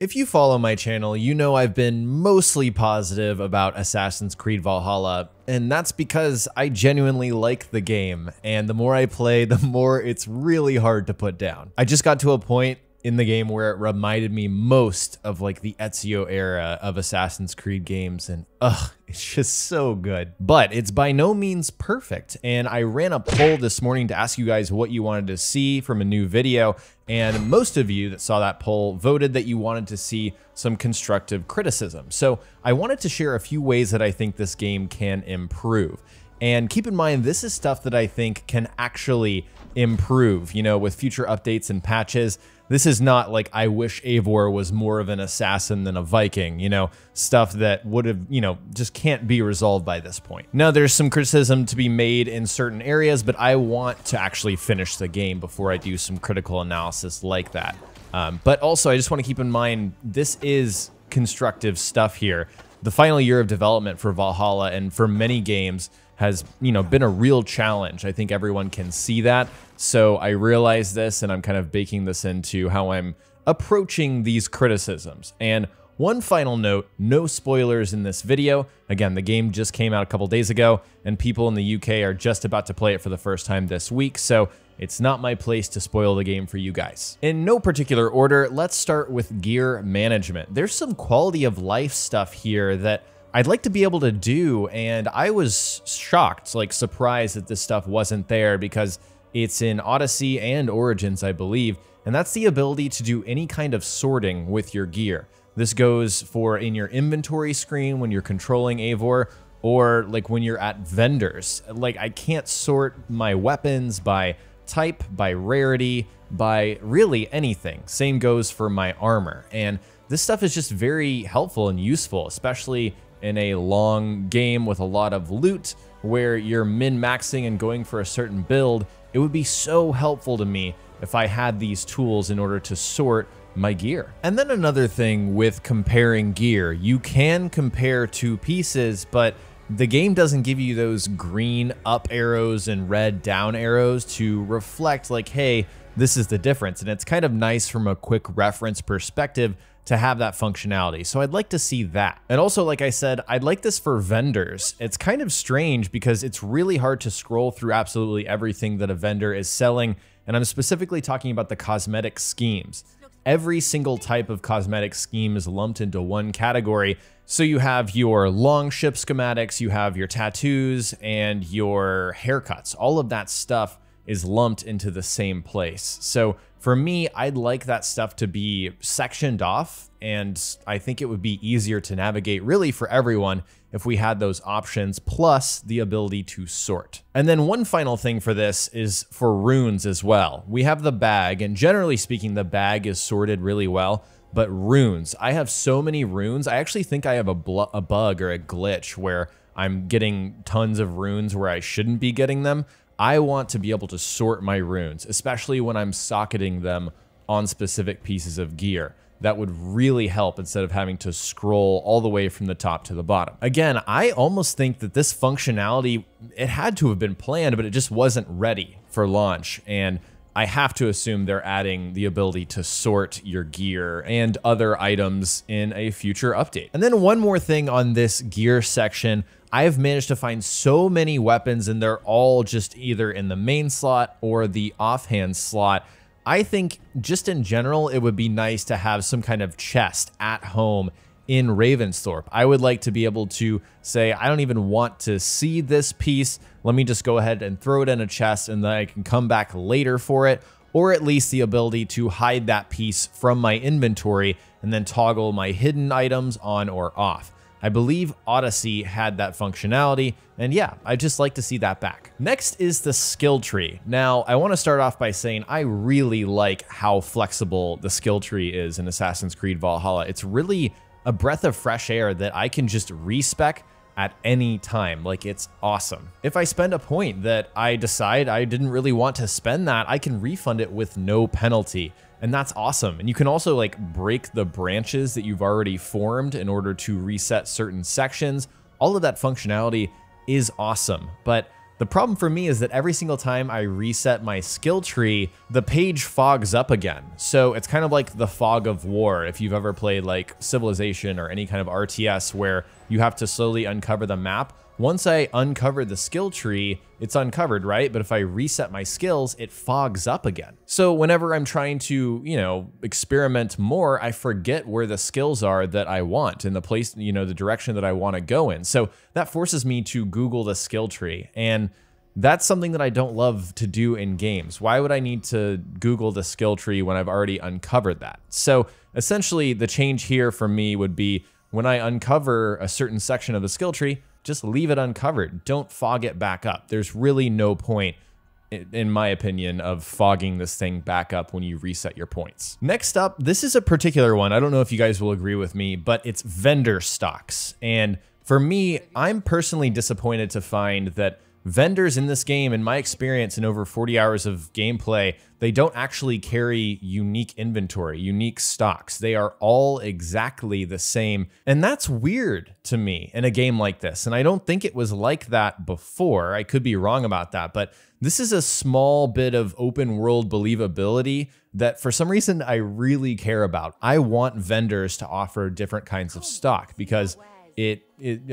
If you follow my channel, you know I've been mostly positive about Assassin's Creed Valhalla, and that's because I genuinely like the game, and the more I play, the more it's really hard to put down. I just got to a point in the game where it reminded me most of like the Ezio era of Assassin's Creed games, and it's just so good. But it's by no means perfect, and I ran a poll this morning to ask you guys what you wanted to see from a new video, and most of you that saw that poll voted that you wanted to see some constructive criticism. So I wanted to share a few ways that I think this game can improve. And keep in mind, this is stuff that I think can actually improve, you know, with future updates and patches. This is not like, I wish Eivor was more of an assassin than a Viking, you know, stuff that would have, you know, just can't be resolved by this point. Now, there's some criticism to be made in certain areas, but I want to actually finish the game before I do some critical analysis like that. But also, I just want to keep in mind, this is constructive stuff here. The final year of development for Valhalla and for many games has, you know, been a real challenge. I think everyone can see that. So I realize this, and I'm kind of baking this into how I'm approaching these criticisms. And one final note, no spoilers in this video. Again, the game just came out a couple days ago, and people in the UK are just about to play it for the first time this week, so it's not my place to spoil the game for you guys. In no particular order, let's start with gear management. There's some quality of life stuff here that I'd like to be able to do, and I was shocked, like surprised that this stuff wasn't there, because it's in Odyssey and Origins, I believe, and that's the ability to do any kind of sorting with your gear. This goes for in your inventory screen when you're controlling Eivor, or like when you're at vendors. Like, I can't sort my weapons by type, by rarity, by really anything. Same goes for my armor, and this stuff is just very helpful and useful, especially in a long game with a lot of loot where you're min-maxing and going for a certain build. It would be so helpful to me if I had these tools in order to sort my gear. And then another thing with comparing gear, you can compare two pieces, but the game doesn't give you those green up arrows and red down arrows to reflect like, hey, this is the difference. And it's kind of nice from a quick reference perspective to have that functionality. So I'd like to see that. And also, like I said, I'd like this for vendors. It's kind of strange because it's really hard to scroll through absolutely everything that a vendor is selling. And I'm specifically talking about the cosmetic schemes. Every single type of cosmetic scheme is lumped into one category. So you have your long ship schematics, you have your tattoos, and your haircuts. All of that stuff is lumped into the same place. So for me, I'd like that stuff to be sectioned off, and I think it would be easier to navigate really for everyone if we had those options, plus the ability to sort. And then one final thing for this is for runes as well. We have the bag, and generally speaking, the bag is sorted really well, but runes, I have so many runes. I actually think I have a bug or a glitch where I'm getting tons of runes where I shouldn't be getting them. I want to be able to sort my runes, especially when I'm socketing them on specific pieces of gear. That would really help instead of having to scroll all the way from the top to the bottom. Again, I almost think that this functionality, it had to have been planned, but it just wasn't ready for launch. And I have to assume they're adding the ability to sort your gear and other items in a future update. And then one more thing on this gear section, I've managed to find so many weapons, and they're all just either in the main slot or the offhand slot. I think just in general, it would be nice to have some kind of chest at home in Ravensthorpe. I would like to be able to say, I don't even want to see this piece. Let me just go ahead and throw it in a chest, and then I can come back later for it, or at least the ability to hide that piece from my inventory and then toggle my hidden items on or off. I believe Odyssey had that functionality, and yeah, I'd just like to see that back. Next is the skill tree. Now, I want to start off by saying I really like how flexible the skill tree is in Assassin's Creed Valhalla. It's really a breath of fresh air that I can just respec at any time. Like, it's awesome. If I spend a point that I decide I didn't really want to spend that, I can refund it with no penalty. And that's awesome. And you can also like break the branches that you've already formed in order to reset certain sections. All of that functionality is awesome. But The problem for me is that every single time I reset my skill tree, the page fogs up again. So it's kind of like the fog of war if you've ever played like Civilization or any kind of RTS where you have to slowly uncover the map. Once I uncover the skill tree, it's uncovered, right? But if I reset my skills, it fogs up again. So whenever I'm trying to, you know, experiment more, I forget where the skills are that I want and the place, you know, the direction that I want to go in. So that forces me to Google the skill tree. And that's something that I don't love to do in games. Why would I need to Google the skill tree when I've already uncovered that? So essentially the change here for me would be when I uncover a certain section of the skill tree, just leave it uncovered. Don't fog it back up. There's really no point, in my opinion, of fogging this thing back up when you reset your points. Next up, this is a particular one. I don't know if you guys will agree with me, but it's vendor stocks. And for me, I'm personally disappointed to find that vendors in this game, in my experience in over 40 hours of gameplay, they don't actually carry unique inventory, unique stocks. They are all exactly the same. And that's weird to me in a game like this. And I don't think it was like that before. I could be wrong about that, but this is a small bit of open world believability that for some reason I really care about. I want vendors to offer different kinds of stock because it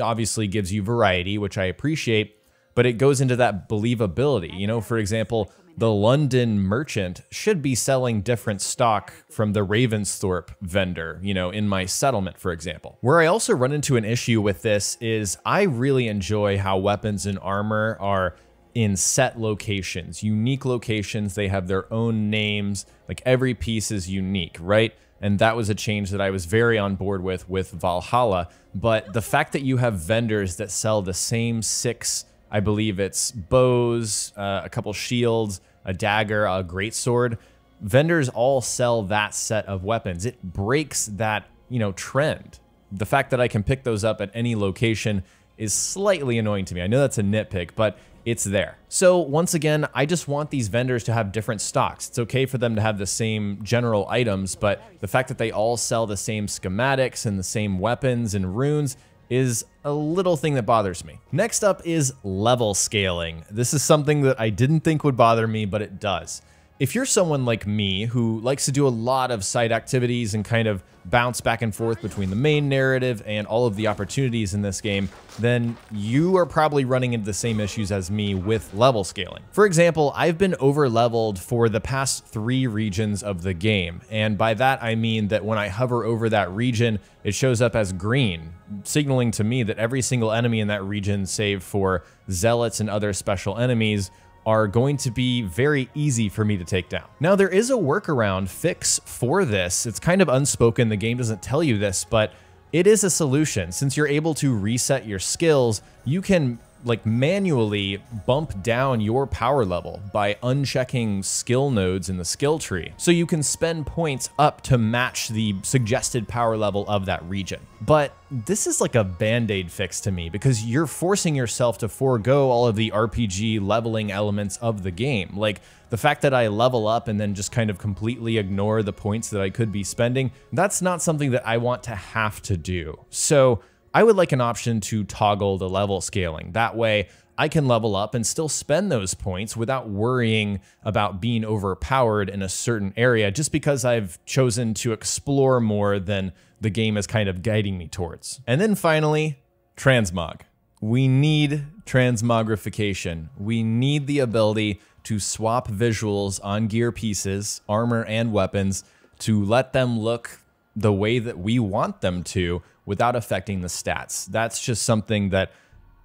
obviously gives you variety, which I appreciate, but it goes into that believability. You know, for example, the London merchant should be selling different stock from the Ravensthorpe vendor, you know, in my settlement, for example. Where I also run into an issue with this is I really enjoy how weapons and armor are in set locations, unique locations. They have their own names, like every piece is unique, right? And that was a change that I was very on board with Valhalla. But the fact that you have vendors that sell the same 6, I believe it's bows, a couple shields, a dagger, a greatsword. Vendors all sell that set of weapons. It breaks that, you know, trend. The fact that I can pick those up at any location is slightly annoying to me. I know that's a nitpick, but it's there. So once again, I just want these vendors to have different stocks. It's okay for them to have the same general items, but the fact that they all sell the same schematics and the same weapons and runes is a little thing that bothers me. Next up is level scaling. This is something that I didn't think would bother me, but it does. If you're someone like me who likes to do a lot of side activities and kind of bounce back and forth between the main narrative and all of the opportunities in this game, then you are probably running into the same issues as me with level scaling. For example, I've been over-leveled for the past 3 regions of the game, and by that I mean that when I hover over that region, it shows up as green, signaling to me that every single enemy in that region, save for zealots and other special enemies, are going to be very easy for me to take down. Now, there is a workaround fix for this. It's kind of unspoken, the game doesn't tell you this, but it is a solution. Since you're able to reset your skills, you can like manually bump down your power level by unchecking skill nodes in the skill tree. So you can spend points up to match the suggested power level of that region. But this is like a band-aid fix to me because you're forcing yourself to forego all of the RPG leveling elements of the game. Like the fact that I level up and then just kind of completely ignore the points that I could be spending, that's not something that I want to have to do. So I would like an option to toggle the level scaling. That way I can level up and still spend those points without worrying about being overpowered in a certain area just because I've chosen to explore more than the game is kind of guiding me towards. And then finally, transmog. We need transmogrification. We need the ability to swap visuals on gear pieces, armor and weapons to let them look the way that we want them to without affecting the stats. That's just something that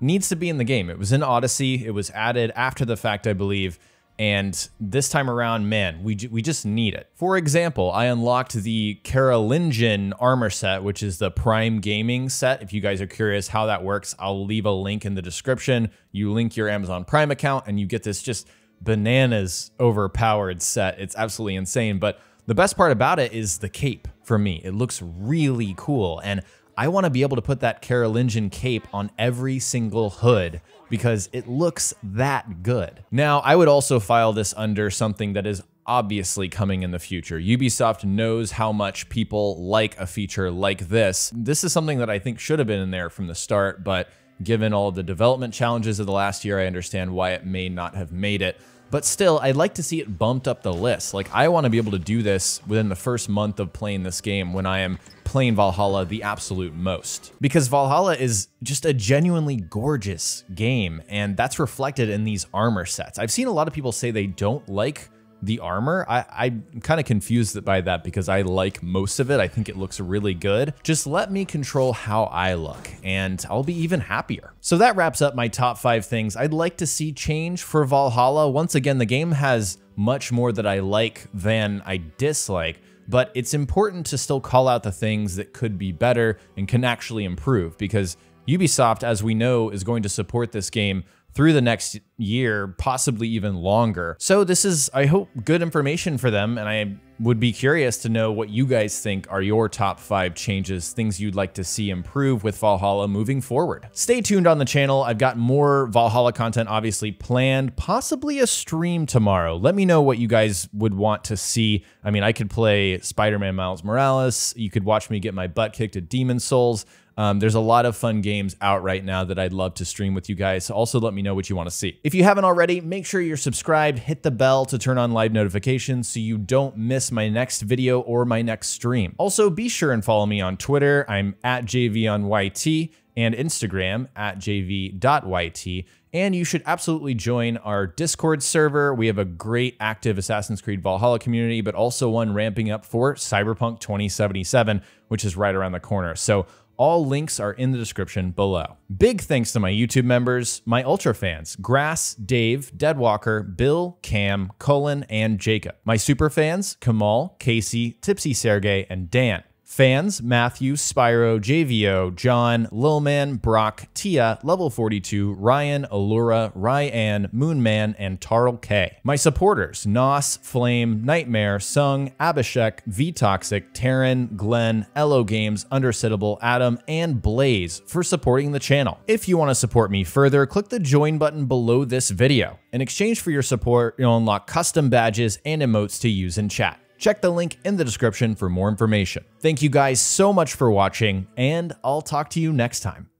needs to be in the game. It was in Odyssey, it was added after the fact, I believe, and this time around, man, we just need it. For example, I unlocked the Carolingian armor set, which is the Prime Gaming set. If you guys are curious how that works, I'll leave a link in the description. You link your Amazon Prime account and you get this just bananas overpowered set. It's absolutely insane, but the best part about it is the cape for me. It looks really cool, and I want to be able to put that Carolingian cape on every single hood because it looks that good. Now, I would also file this under something that is obviously coming in the future. Ubisoft knows how much people like a feature like this. This is something that I think should have been in there from the start, but Given all the development challenges of the last year, I understand why it may not have made it. But still, I'd like to see it bumped up the list. Like, I want to be able to do this within the first month of playing this game when I am playing Valhalla the absolute most. Because Valhalla is just a genuinely gorgeous game, and that's reflected in these armor sets. I've seen a lot of people say they don't like the armor. I'm kind of confused by that because I like most of it. I think it looks really good. Just let me control how I look and I'll be even happier. So that wraps up my top 5 things I'd like to see change for Valhalla. Once again, the game has much more that I like than I dislike, but it's important to still call out the things that could be better and can actually improve, because Ubisoft, as we know, is going to support this game through the next year, possibly even longer. So this is, I hope, good information for them, and I would be curious to know what you guys think are your top 5 changes, things you'd like to see improve with Valhalla moving forward. Stay tuned on the channel. I've got more Valhalla content obviously planned, possibly a stream tomorrow. Let me know what you guys would want to see. I mean, I could play Spider-Man Miles Morales. You could watch me get my butt kicked at Demon Souls. There's a lot of fun games out right now that I'd love to stream with you guys. So also let me know what you want to see. If you haven't already, make sure you're subscribed, hit the bell to turn on live notifications so you don't miss my next video or my next stream. Also, be sure and follow me on Twitter. I'm at jayvee on YT, and Instagram at jayvee.yt. And you should absolutely join our Discord server. We have a great active Assassin's Creed Valhalla community, but also one ramping up for Cyberpunk 2077, which is right around the corner. So all links are in the description below. Big thanks to my YouTube members, my Ultra fans, Grass, Dave, Deadwalker, Bill, Cam, Cullen, and Jacob. My super fans, Kamal, Casey, Tipsy Sergey, and Dan. Fans, Matthew, Spyro, JVO, John, Lilman, Brock, Tia, Level 42, Ryan, Allura, Ryan, Moonman, and Tarl K. My supporters, Nos, Flame, Nightmare, Sung, Abhishek, V-Toxic, Taryn, Glenn, Elo Games, Undersittable, Adam, and Blaze for supporting the channel. If you want to support me further, click the join button below this video. In exchange for your support, you'll unlock custom badges and emotes to use in chat. Check the link in the description for more information. Thank you guys so much for watching, and I'll talk to you next time.